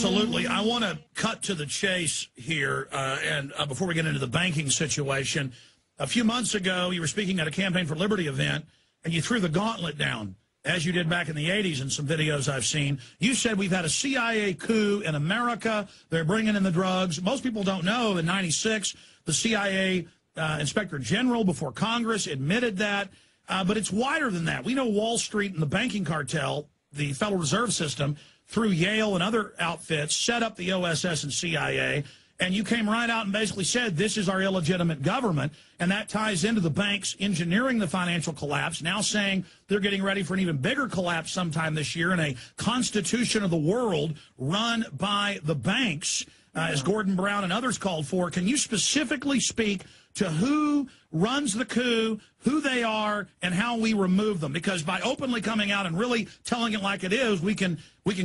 Absolutely. I want to cut to the chase here, and before we get into the banking situation. A few months ago, you were speaking at a Campaign for Liberty event, and you threw the gauntlet down, as you did back in the 80s in some videos I've seen. You said we've had a CIA coup in America. They're bringing in the drugs. Most people don't know in '96, the CIA Inspector General before Congress admitted that. But it's wider than that. We know Wall Street and the banking cartel, the Federal Reserve System, through Yale and other outfits, set up the OSS and CIA, and you came right out and basically said, this is our illegitimate government, and that ties into the banks engineering the financial collapse, now saying they're getting ready for an even bigger collapse sometime this year in a constitution of the world run by the banks, as Gordon Brown and others called for. Can you specifically speak to who runs the coup, who they are, and how we remove them? Because by openly coming out and really telling it like it is, we can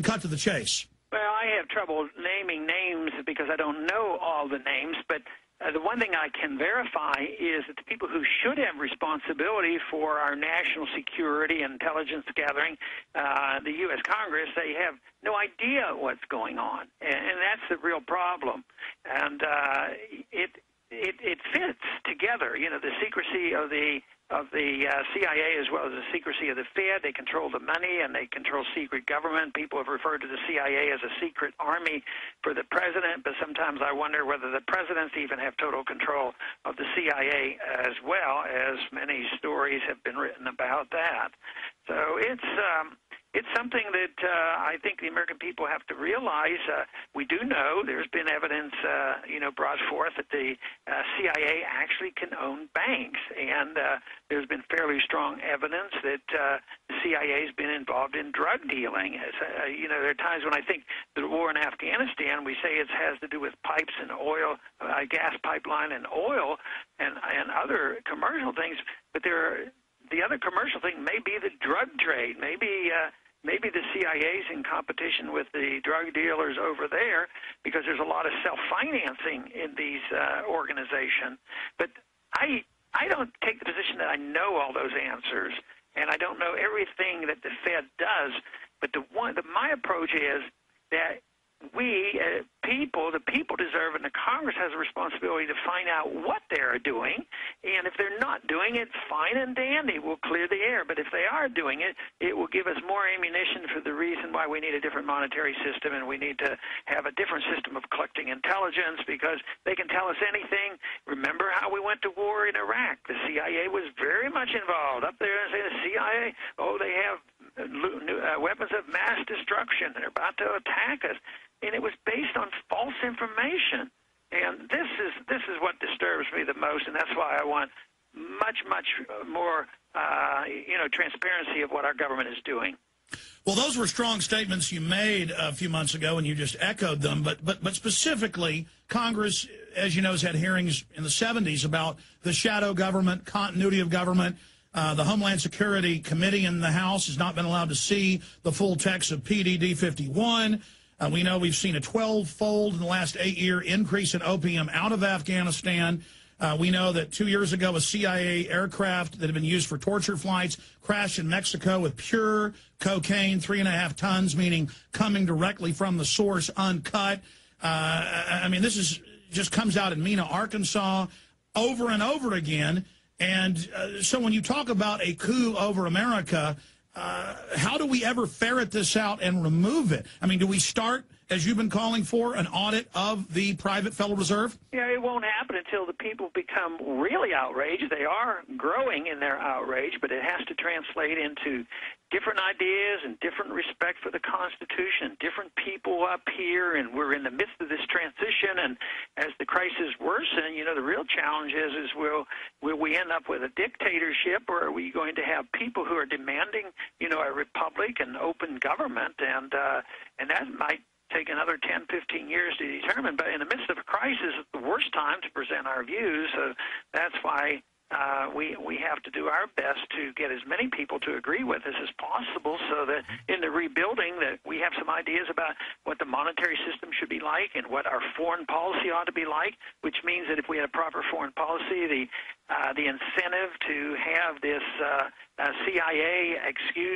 cut to the chase. Well, I have trouble naming names because I don't know all the names, but the one thing I can verify is that the people who should have responsibility for our national security and intelligence gathering, the U.S. Congress, they have no idea what's going on, and that's the real problem. And it fits together, you know, the secrecy of the CIA as well as the secrecy of the Fed. They control the money and they control secret government. People have referred to the CIA as a secret army for the president, but sometimes I wonder whether the presidents even have total control of the CIA as well, as many stories have been written about that. So it's something that I think the American people have to realize. We do know there's been evidence, brought forth that the CIA actually can own banks, and there's been fairly strong evidence that the CIA has been involved in drug dealing. There are times when I think the war in Afghanistan, we say it has to do with pipes and oil, gas pipeline and oil, and other commercial things, but the other commercial thing may be the drug trade. Maybe the CIA's in competition with the drug dealers over there because there's a lot of self-financing in these organizations. But I don't take the position that I know all those answers, and I don't know everything that the Fed does. But my approach is that we, the people deserve, and the Congress has a responsibility to find out what they're doing. And if they're not doing it, fine and dandy, we'll clear the air. But if they are doing it, it will give us more ammunition for the reason why we need a different monetary system, and we need to have a different system of collecting intelligence, because they can tell us anything. Remember how we went to war in Iraq? The CIA was very much involved. Up there and say the CIA, they have weapons of mass destruction. They're about to attack us. And it was based on false information. And this is what disturbs me the most, and that's why I want much more transparency of what our government is doing. Well, those were strong statements you made a few months ago, and you just echoed them. But specifically, Congress, as you know, has had hearings in the 70s about the shadow government, continuity of government. The Homeland Security Committee in the House has not been allowed to see the full text of PDD 51. We know we've seen a 12-fold in the last 8-year increase in opium out of Afghanistan. We know that 2 years ago, a CIA aircraft that had been used for torture flights crashed in Mexico with pure cocaine, 3.5 tons, meaning coming directly from the source, uncut. This just comes out in Mena, Arkansas, over and over again. And so when you talk about a coup over America, how do we ever ferret this out and remove it? I mean, do we start, as you've been calling for, an audit of the private Federal Reserve? Yeah, it won't happen until the people become really outraged. They are growing in their outrage, but it has to translate into different ideas and different respect for the Constitution, different people up here, and we're in the midst of this transition. And as the crisis worsens, the real challenge is will we end up with a dictatorship, or are we going to have people who are demanding, a republic and open government? And that might take another 10, 15 years to determine. But in the midst of a crisis, it's the worst time to present our views. So that's why we have to do our best to get as many people to agree with us as possible, so that in the rebuilding that we have some ideas about what the monetary system should be like and what our foreign policy ought to be like, which means that if we had a proper foreign policy, the the incentive to have this CIA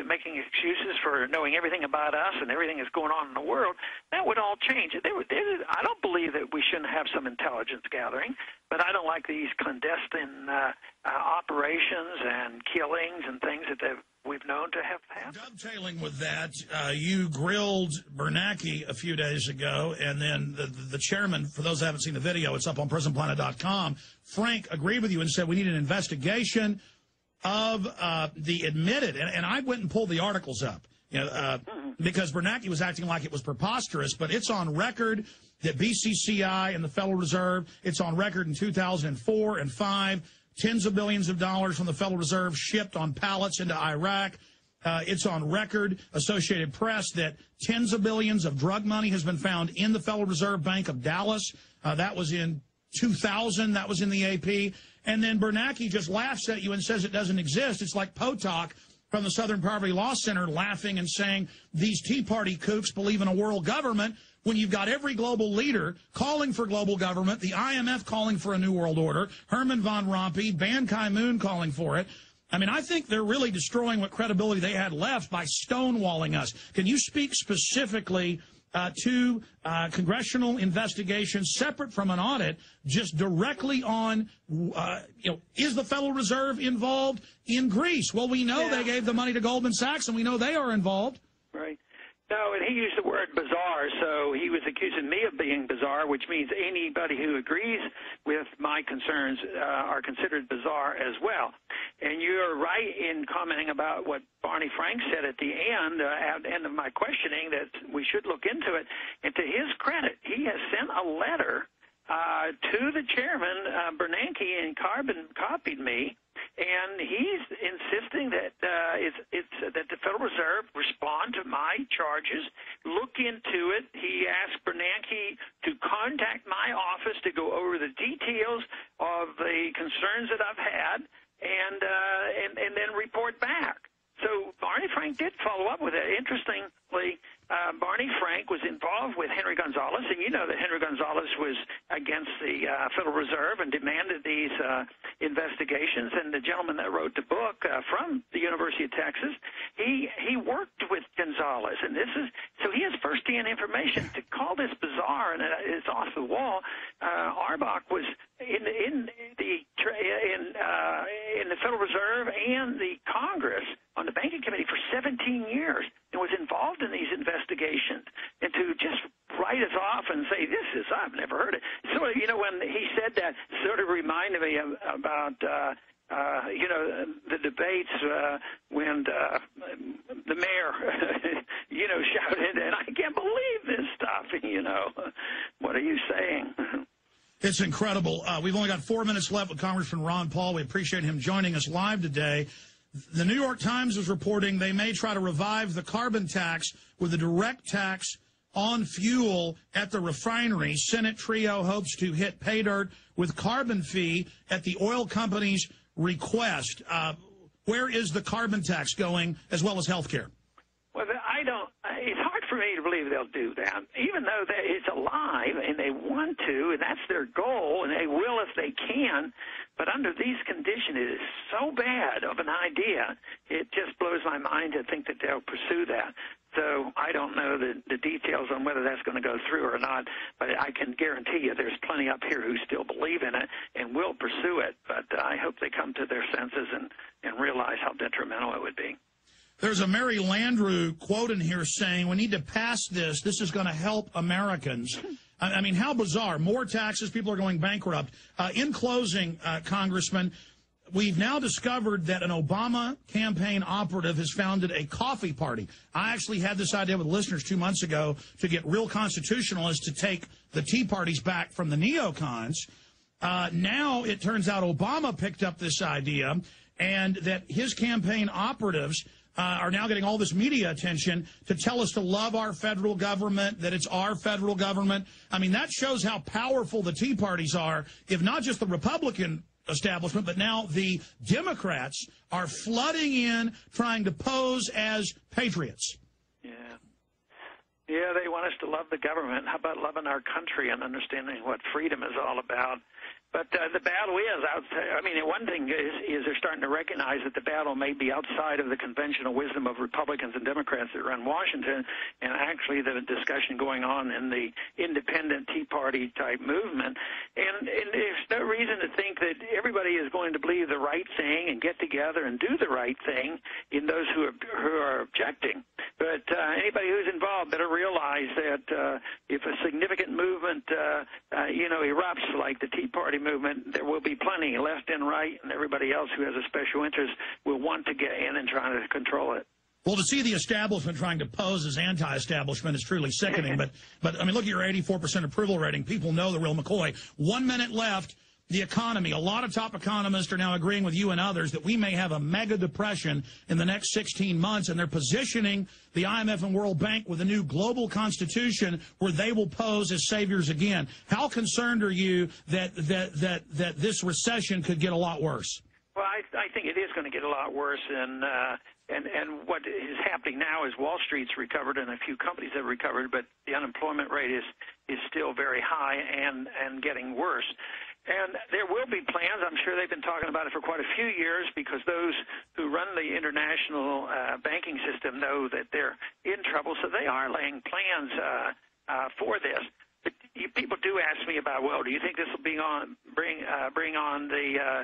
making excuses for knowing everything about us and everything that's going on in the world, that would all change. I don't believe that we shouldn't have some intelligence gathering, but I don't like these clandestine operations and killings and things that we've known to have happened. Dovetailing with that, you grilled Bernanke a few days ago, and then the chairman, for those who haven't seen the video, it's up on PrisonPlanet.com, Frank agreed with you and said we need an investigation of the admitted, and I went and pulled the articles up, because Bernanke was acting like it was preposterous, but it's on record that BCCI and the Federal Reserve, it's on record in 2004 and 5, tens of billions of dollars from the Federal Reserve shipped on pallets into Iraq. It's on record, Associated Press, that tens of billions of drug money has been found in the Federal Reserve Bank of Dallas. That was in 2000. That was in the AP. And then Bernanke just laughs at you and says it doesn't exist. It's like Potok from the Southern Poverty Law Center laughing and saying these Tea Party kooks believe in a world government when you've got every global leader calling for global government, the IMF calling for a new world order, Herman von Rompuy, Ban Ki-moon calling for it. I mean, I think they're really destroying what credibility they had left by stonewalling us. Can you speak specifically to congressional investigations separate from an audit, just directly on, is the Federal Reserve involved in Greece? Well, we know they gave the money to Goldman Sachs, and we know they are involved. Right. No, and he used the word bizarre, so he was accusing me of being bizarre, which means anybody who agrees with my concerns are considered bizarre as well. And you're right in commenting about what Barney Frank said at the end of my questioning, that we should look into it. And to his credit, he has sent a letter to the chairman, Bernanke, and Carbon copied me, and he's insisting that that the Federal Reserve respond to my charges, look into it. He asked Bernanke to contact my office to go over the details of the concerns that I've had, and then report back. So Barney Frank did follow up with it. Interestingly, Barney Frank was involved with Henry Gonzalez, and you know that Henry Gonzalez was against the Federal Reserve and demanded these investigations. And the gentleman that wrote the book from the University of Texas, he worked with Gonzalez, and so he has firsthand information. To call this bizarre and it's off the wall, Arbach was in the Federal Reserve and the Congress on the banking committee for 17 years and was involved in these investigations. And to just write us off and say, I've never heard it. So, when he said that, sort of reminded me about, the debates when the mayor, shouted, and I can't believe this stuff, What are you saying? It's incredible. We've only got 4 minutes left with Congressman Ron Paul. We appreciate him joining us live today. The New York Times is reporting they may try to revive the carbon tax with a direct tax on fuel at the refinery. Senate trio hopes to hit pay dirt with carbon fee at the oil company's request. Where is the carbon tax going, as well as health care? Well, it's hard for me to believe they'll do that, even though it's alive and they want to, and that's their goal, and they will if they can. But under these conditions, it is so bad of an idea, it just blows my mind to think that they'll pursue that. So I don't know the details on whether that's going to go through or not, but I can guarantee you there's plenty up here who still believe in it and will pursue it. But I hope they come to their senses and realize how detrimental it would be. There's a Mary Landrieu quote in here saying, we need to pass this. This is going to help Americans. I mean, how bizarre. More taxes. People are going bankrupt. In closing, Congressman, we've now discovered that an Obama campaign operative has founded a coffee party. I actually had this idea with listeners 2 months ago to get real constitutionalists to take the Tea Parties back from the neocons. Now it turns out Obama picked up this idea, and that his campaign operatives are now getting all this media attention to tell us to love our federal government, that it's our federal government. I mean, that shows how powerful the Tea Parties are, if not just the Republican establishment, but now the Democrats are flooding in, trying to pose as patriots. Yeah, they want us to love the government. How about loving our country and understanding what freedom is all about? But the battle is outside. I mean, one thing is they're starting to recognize that the battle may be outside of the conventional wisdom of Republicans and Democrats that run Washington, and actually the discussion going on in the independent Tea Party type movement. And there's no reason to think that everybody is going to believe the right thing and get together and do the right thing in those who are objecting. But anybody who's involved better realize that if a significant movement, erupts like the Tea Party movement, there will be plenty left and right, and everybody else who has a special interest will want to get in and try to control it. Well, to see the establishment trying to pose as anti-establishment is truly sickening. but I mean, look at your 84% approval rating. People know the real McCoy. 1 minute left. The economy. A lot of top economists are now agreeing with you and others that we may have a mega depression in the next 16 months, and they're positioning the IMF and World Bank with a new global constitution where they will pose as saviors again. How concerned are you that this recession could get a lot worse? Well, I think it is going to get a lot worse, and what is happening now is Wall Street's recovered and a few companies have recovered, but the unemployment rate is still very high and getting worse. And there will be plans. I'm sure they've been talking about it for quite a few years, because those who run the international banking system know that they're in trouble, so they are laying plans for this. But people do ask me about, well, do you think this will bring on the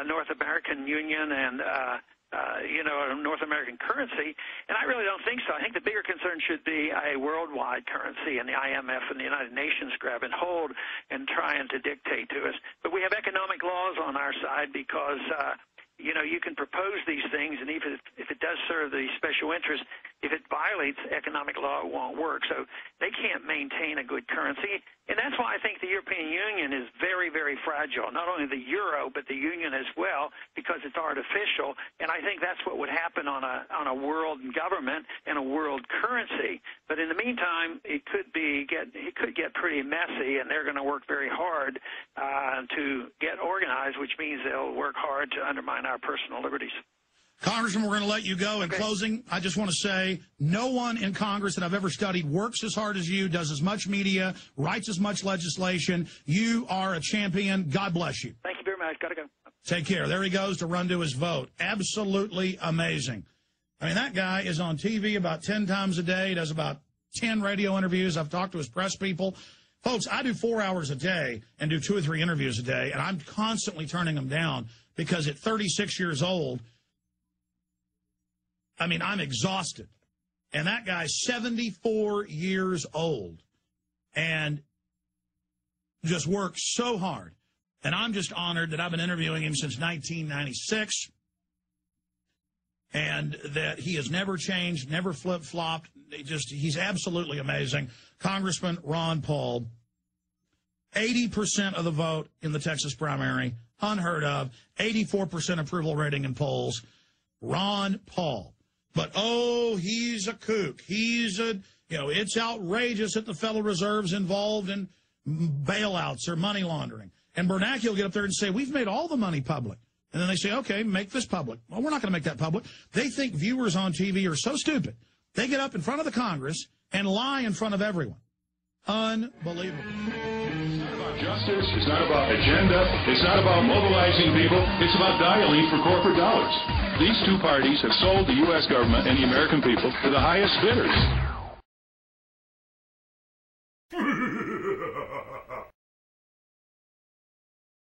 North American Union and North American currency? And I really don't think so. I think the bigger concern should be a worldwide currency, and the IMF and the United Nations grabbing hold and trying to dictate to us. But we have economic laws on our side, because you can propose these things, and even if it does serve the special interest, if it violates economic law, it won't work. So they can't maintain a good currency. And that's why I think the European Union is very, very fragile, not only the euro, but the union as well, because it's artificial. And I think that's what would happen on a world government and a world currency. But in the meantime, it could get pretty messy, and they're going to work very hard to get organized, which means they'll work hard to undermine our personal liberties. Congressman, we're going to let you go. In closing, I just want to say no one in Congress that I've ever studied works as hard as you, does as much media, writes as much legislation. You are a champion. God bless you. Thank you very much. Got to go. Take care. There he goes to run to his vote. Absolutely amazing. I mean, that guy is on TV about 10 times a day, does about 10 radio interviews. I've talked to his press people. Folks, I do 4 hours a day and do 2 or 3 interviews a day, and I'm constantly turning them down because at 36 years old, I mean, I'm exhausted. And that guy's 74 years old and just works so hard. And I'm just honored that I've been interviewing him since 1996 and that he has never changed, never flip-flopped. He's absolutely amazing. Congressman Ron Paul, 80% of the vote in the Texas primary, unheard of, 84% approval rating in polls. Ron Paul. But, he's a kook. It's outrageous that the Federal Reserve's involved in bailouts or money laundering. And Bernanke will get up there and say, we've made all the money public. And then they say, okay, make this public. Well, we're not going to make that public. They think viewers on TV are so stupid. They get up in front of the Congress and lie in front of everyone. Unbelievable. It's not about justice. It's not about agenda. It's not about mobilizing people. It's about dialing for corporate dollars. These two parties have sold the U.S. government and the American people to the highest bidders.